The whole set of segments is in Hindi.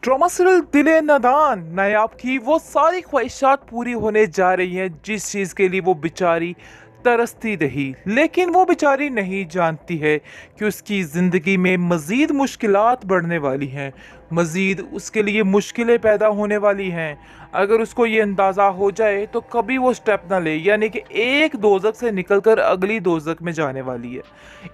ट्रॉमा सीरियल दिले नादान नायाब की वो सारी ख्वाहिशात पूरी होने जा रही हैं जिस चीज़ के लिए वो बेचारी तरसती रही, लेकिन वो बेचारी नहीं जानती है कि उसकी ज़िंदगी में मज़ीद मुश्किलात बढ़ने वाली हैं, मज़ीद उसके लिए मुश्किलें पैदा होने वाली हैं। अगर उसको ये अंदाज़ा हो जाए तो कभी वो स्टेप ना ले, यानी कि एक दोज़ख से निकलकर अगली दोज़ख में जाने वाली है।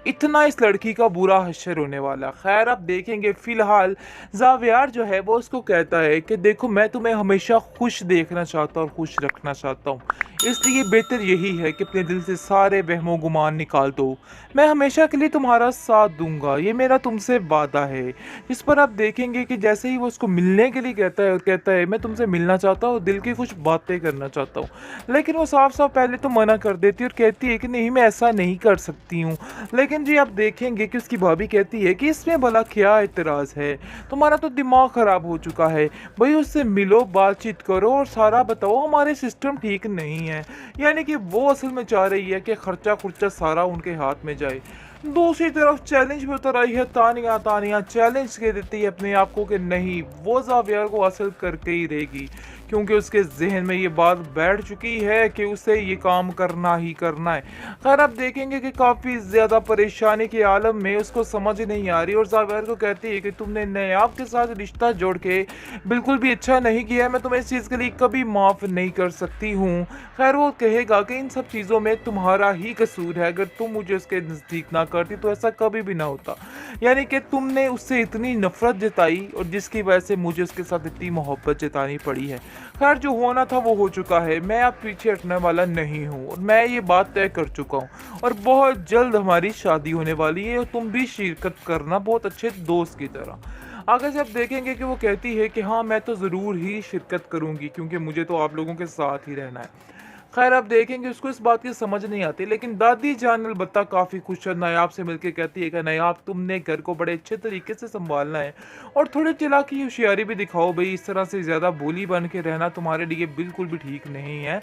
इतना इस लड़की का बुरा हश्र होने वाला। खैर, आप देखेंगे फ़िलहाल ज़ावियार जो है वो उसको कहता है कि देखो, मैं तुम्हें हमेशा खुश देखना चाहता हूँ और खुश रखना चाहता हूँ, इसलिए बेहतर यही है कि अपने दिल से सारे वहमो गुमान निकाल दो। मैं हमेशा के लिए तुम्हारा साथ दूंगा, ये मेरा तुमसे वादा है। इस पर आप देखेंगे कि जैसे ही वो उसको मिलने के लिए कहता है और कहता है मैं तुमसे मिलना चाहता हूँ, दिल की कुछ बातें करना चाहता हूँ, लेकिन वो साफ साफ पहले तो मना कर देती है और कहती है कि नहीं, मैं ऐसा नहीं कर सकती हूँ। लेकिन जी, आप देखेंगे कि उसकी भाभी कहती है कि इसमें भला क्या एतराज़ है, तुम्हारा तो दिमाग ख़राब हो चुका है, भाई उससे मिलो, बातचीत करो और सारा बताओ, हमारे सिस्टम ठीक नहीं है। यानी कि वो असल में चाह रही है कि खर्चा खुर्चा सारा उनके हाथ में जाए। दूसरी तरफ चैलेंज में उतर आई है तानिया। तानिया चैलेंज के देती है अपने आप को कि नहीं, वो ज़ावियर को हासिल करके ही रहेगी, क्योंकि उसके जहन में ये बात बैठ चुकी है कि उसे ये काम करना ही करना है। खैर, आप देखेंगे कि काफ़ी ज़्यादा परेशानी के आलम में उसको समझ नहीं आ रही और ज़ावियर को कहती है कि तुमने नयाब के साथ रिश्ता जोड़ के बिल्कुल भी अच्छा नहीं किया है, मैं तुम्हें इस चीज़ के लिए कभी माफ़ नहीं कर सकती हूँ। खैर, वो कहेगा कि इन सब चीज़ों में तुम्हारा ही कसूर है, अगर तुम मुझे उसके नज़दीक ना करती तो ऐसा कभी भी ना होता। यानी कि तुमने उससे इतनी नफ़रत जताई और जिसकी वजह से मुझे उसके साथ इतनी मोहब्बत जतानी पड़ी है। खैर, जो होना था वो हो चुका है, मैं अब पीछे हटने वाला नहीं हूँ और मैं ये बात तय कर चुका हूँ और बहुत जल्द हमारी शादी होने वाली है और तुम भी शिरकत करना बहुत अच्छे दोस्त की तरह। आगे से आप देखेंगे कि वो कहती है कि हाँ, मैं तो ज़रूर ही शिरकत करूँगी, क्योंकि मुझे तो आप लोगों के साथ ही रहना है। खैर, आप देखेंगे उसको इस बात की समझ नहीं आती, लेकिन दादी जान अलबत्ता काफ़ी खुश है। नायाब से मिलके कहती है कि नायाब, तुमने घर को बड़े अच्छे तरीके से संभालना है और थोड़ी चालाकी होशियारी भी दिखाओ भाई, इस तरह से ज़्यादा भोली बन के रहना तुम्हारे लिए बिल्कुल भी ठीक नहीं है।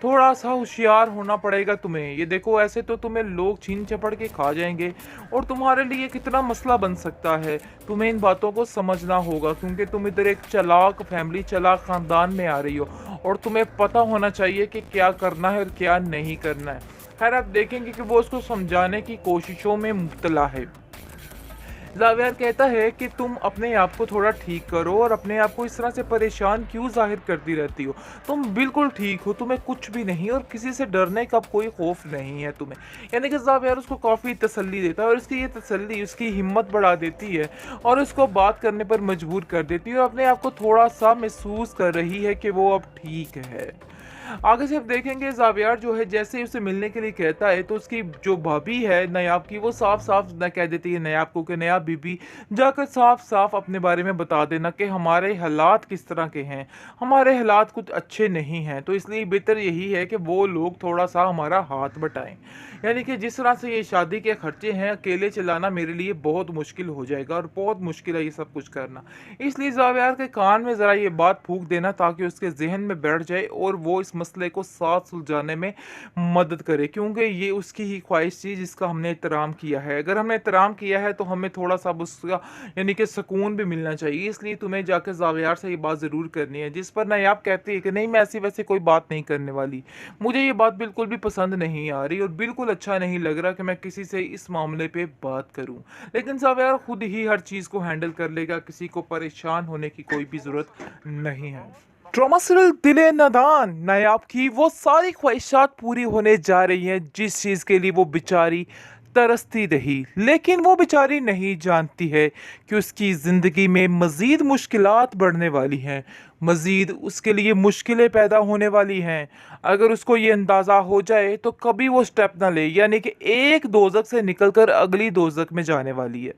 थोड़ा सा होशियार होना पड़ेगा तुम्हें। ये देखो, ऐसे तो तुम्हें लोग छीन झपट के खा जाएंगे और तुम्हारे लिए कितना मसला बन सकता है। तुम्हें इन बातों को समझना होगा, क्योंकि तुम इधर एक चालाक फैमिली, चालाक ख़ानदान में आ रही हो और तुम्हें पता होना चाहिए कि क्या करना है और क्या नहीं करना है। खैर, आप देखेंगे कि वो उसको समझाने की कोशिशों में मुब्तला है। ज़ावियर कहता है कि तुम अपने आप को थोड़ा ठीक करो और अपने आप को इस तरह से परेशान क्यों ज़ाहिर करती रहती हो। तुम बिल्कुल ठीक हो, तुम्हें कुछ भी नहीं और किसी से डरने का कोई खौफ नहीं है तुम्हें। यानी कि ज़ावियर उसको काफ़ी तसल्ली देता है और उसकी ये तसल्ली उसकी हिम्मत बढ़ा देती है और उसको बात करने पर मजबूर कर देती है और अपने आप को थोड़ा-सा महसूस कर रही है कि वो अब ठीक है। आगे से आप देखेंगे ज़ावियार जो है जैसे ही उसे मिलने के लिए कहता है तो उसकी जो भाभी है नयाब की, वो साफ साफ न कह देती है नयाब को कि नयाब बीबी, जाकर साफ साफ अपने बारे में बता देना कि हमारे हालात किस तरह के हैं। हमारे हालात कुछ अच्छे नहीं हैं, तो इसलिए बेहतर यही है कि वो लोग थोड़ा सा हमारा हाथ बटाएं। यानी कि जिस तरह से ये शादी के खर्चे हैं, अकेले चलाना मेरे लिए बहुत मुश्किल हो जाएगा और बहुत मुश्किल है ये सब कुछ करना। इसलिए ज़ावियार के कान में ज़रा ये बात फूंक देना ताकि उसके जहन में बैठ जाए और वो इस मसले को साथ सुलझाने में मदद करे, क्योंकि ये उसकी ही ख्वाहिश थी जिसका हमने एहतराम किया है। अगर हमने एहतराम किया है तो हमें थोड़ा सा उसका यानी कि सुकून भी मिलना चाहिए। इसलिए तुम्हें जाकर ज़ावियार से ये बात ज़रूर करनी है। जिस पर नायाब कहती है कि नहीं, मैं ऐसी वैसे कोई बात नहीं करने वाली, मुझे ये बात बिल्कुल भी पसंद नहीं आ रही और बिल्कुल अच्छा नहीं लग रहा कि मैं किसी से इस मामले पे बात करूं। लेकिन ज़ावियार खुद ही हर चीज़ को हैंडल कर लेगा, किसी को परेशान होने की कोई भी ज़रूरत नहीं है। ट्रॉमा सीरियल दिले नादान नायाब की वो सारी ख्वाहिशात पूरी होने जा रही हैं जिस चीज़ के लिए वो बेचारी तरसती रही, लेकिन वो बेचारी नहीं जानती है कि उसकी ज़िंदगी में मज़ीद मुश्किलात बढ़ने वाली हैं, मज़ीद उसके लिए मुश्किलें पैदा होने वाली हैं। अगर उसको ये अंदाज़ा हो जाए तो कभी वो स्टेप ना ले, यानी कि एक दोज़ख से निकलकर अगली दोज़ख में जाने वाली है।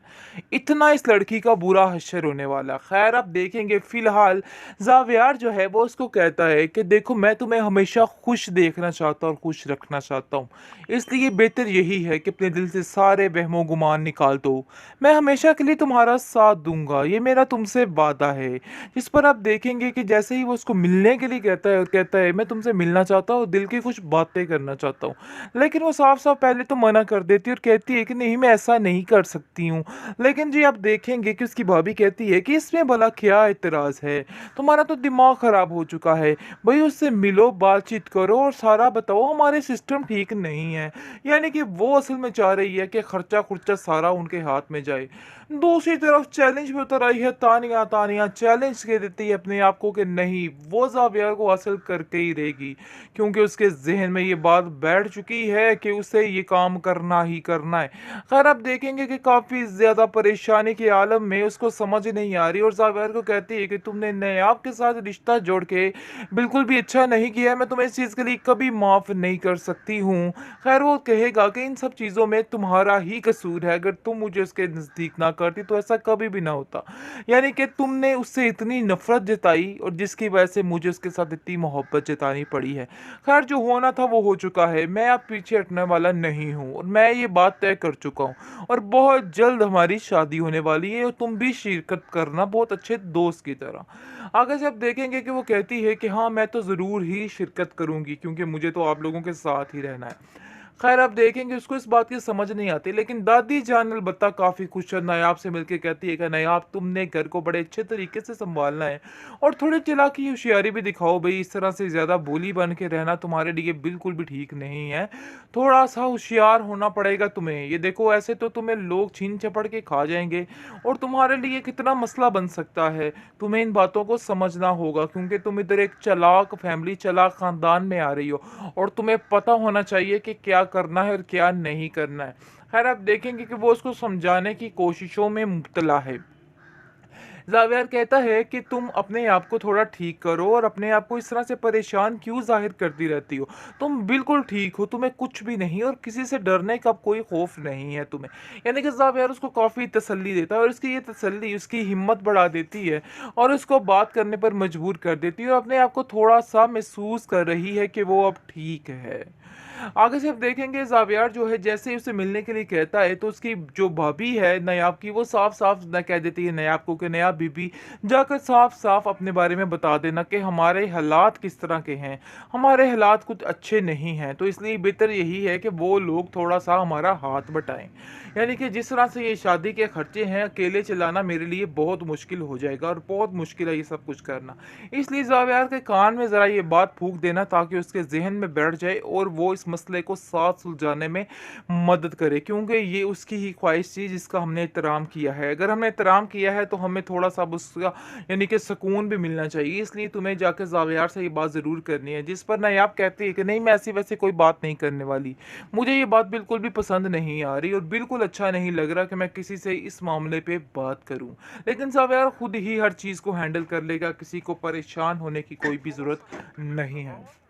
इतना इस लड़की का बुरा हश्र होने वाला। खैर, आप देखेंगे फ़िलहाल ज़ावियार जो है वो उसको कहता है कि देखो, मैं तुम्हें हमेशा खुश देखना चाहता हूँ और खुश रखना चाहता हूँ, इसलिए बेहतर यही है कि अपने दिल से सारे वहमो गुमान निकाल दो। मैं हमेशा के लिए तुम्हारा साथ दूंगा, ये मेरा तुमसे वादा है। इस पर आप देखेंगे कि जैसे ही वो उसको मिलने के लिए कहता है और कहता है मैं तुमसे मिलना चाहता हूँ, दिल की कुछ बातें करना चाहता हूँ, लेकिन वो साफ-साफ पहले तो मना कर देती है और कहती है कि नहीं मैं ऐसा नहीं कर सकती हूँ। लेकिन जी आप देखेंगे कि उसकी भाभी कहती है कि इसमें भला क्या एतराज़ है? तुम्हारा तो दिमाग खराब हो चुका है। भई उससे मिलो, बातचीत करो और सारा बताओ, हमारे सिस्टम ठीक नहीं है। यानी कि वो असल में चाह रही है कि खर्चा-खुर्चा सारा उनके हाथ में जाए। दूसरी तरफ चैलेंज पे उतर आई है तानिया, तानिया चैलेंज के देती है अपने आप को कि नहीं, वो ज़ावियर को हासिल करके ही रहेगी, क्योंकि उसके ज़हन में ये बात बैठ चुकी है कि उसे ये काम करना ही करना है। खैर आप देखेंगे कि काफ़ी ज़्यादा परेशानी के आलम में उसको समझ नहीं आ रही और ज़ावियर को कहती है कि तुमने नायाब के साथ रिश्ता जोड़ के बिल्कुल भी अच्छा नहीं किया है, मैं तुम्हें इस चीज़ के लिए कभी माफ़ नहीं कर सकती हूँ। खैर वो कहेगा कि इन सब चीज़ों में तुम्हारा ही कसूर है, अगर तुम मुझे उसके नज़दीक ना करती तो ऐसा कभी भी ना होता। यानी कि तुमने उससे इतनी नफ़रत जताई और जिसकी वजह से मुझे उसके साथ इतनी मोहब्बत जतानी पड़ी है। खैर जो होना था वो हो चुका है, मैं अब पीछे हटने वाला नहीं हूँ और मैं ये बात तय कर चुका हूँ और बहुत जल्द हमारी शादी होने वाली है और तुम भी शिरकत करना बहुत अच्छे दोस्त की तरह। आगे से आप देखेंगे कि वो कहती है कि हाँ, मैं तो ज़रूर ही शिरकत करूँगी क्योंकि मुझे तो आप लोगों के साथ ही रहना है। खैर आप देखेंगे उसको इस बात की समझ नहीं आती, लेकिन दादी जान अलबत्ता काफ़ी खुश है। नायाब से मिलके कहती है कि नायाब तुमने घर को बड़े अच्छे तरीके से सँभालना है और थोड़ी चालाकी होशियारी भी दिखाओ भई, इस तरह से ज़्यादा भोली बन के रहना तुम्हारे लिए बिल्कुल भी ठीक नहीं है। थोड़ा-सा होशियार होना पड़ेगा तुम्हें। ये देखो ऐसे तो तुम्हें लोग छीन-झपट के खा जाएँगे और तुम्हारे लिए कितना मसला बन सकता है। तुम्हें इन बातों को समझना होगा क्योंकि तुम इधर एक चालाक फैमिली, चालाक ख़ानदान में आ रही हो और तुम्हें पता होना चाहिए कि क्या करना है और क्या नहीं करना है। खैर आप देखेंगे कि वो उसको समझाने की कोशिशों में मुब्तला है। ज़ावियर कहता है कि तुम अपने आप को थोड़ा ठीक करो और अपने आप को इस तरह से परेशान क्यों ज़ाहिर करती रहती हो? तुम बिल्कुल ठीक हो, तुम्हें कुछ भी नहीं और किसी से डरने का कोई खौफ नहीं है तुम्हें। यानी कि ज़ावियर उसको काफ़ी तसल्ली देता है और उसकी ये तसल्ली उसकी हिम्मत बढ़ा देती है और उसको बात करने पर मजबूर कर देती है और अपने आप को थोड़ा-सा महसूस कर रही है कि वो अब ठीक है। आगे से आप देखेंगे ज़ावियार जो है जैसे ही उसे मिलने के लिए कहता है तो उसकी जो भाभी है नायाब की वो साफ-साफ ना कह देती है नायाब को कि नायाब बीबी जाकर साफ-साफ अपने बारे में बता देना कि हमारे हालात किस तरह के हैं। हमारे हालात कुछ अच्छे नहीं हैं, तो इसलिए बेहतर यही है कि वो लोग थोड़ा-सा हमारा हाथ बटाएँ। यानी कि जिस तरह से ये शादी के खर्चे हैं अकेले चलाना मेरे लिए बहुत मुश्किल हो जाएगा और बहुत मुश्किल है ये सब कुछ करना। इसलिए ज़ावियार के कान में ज़रा ये बात फूँक देना ताकि उसके ज़हन में बैठ जाए और वो इस मसले को साथ सुलझाने में मदद करे, क्योंकि ये उसकी ही ख्वाहिश थी जिसका हमने एहतराम किया है। अगर हमने एहतराम किया है तो हमें थोड़ा-सा अब उसका यानी कि सुकून भी मिलना चाहिए। इसलिए तुम्हें जाके ज़ावियार से ये बात ज़रूर करनी है। जिस पर नायाब कहती है कि नहीं मैं ऐसी-वैसी कोई बात नहीं करने वाली। मुझे ये बात बिल्कुल भी पसंद नहीं आ रही और बिल्कुल अच्छा नहीं लग रहा कि मैं किसी से इस मामले पे बात करूँ। लेकिन ज़ावियार खुद ही हर चीज़ को हैंडल कर लेगा, किसी को परेशान होने की कोई भी ज़रूरत नहीं है।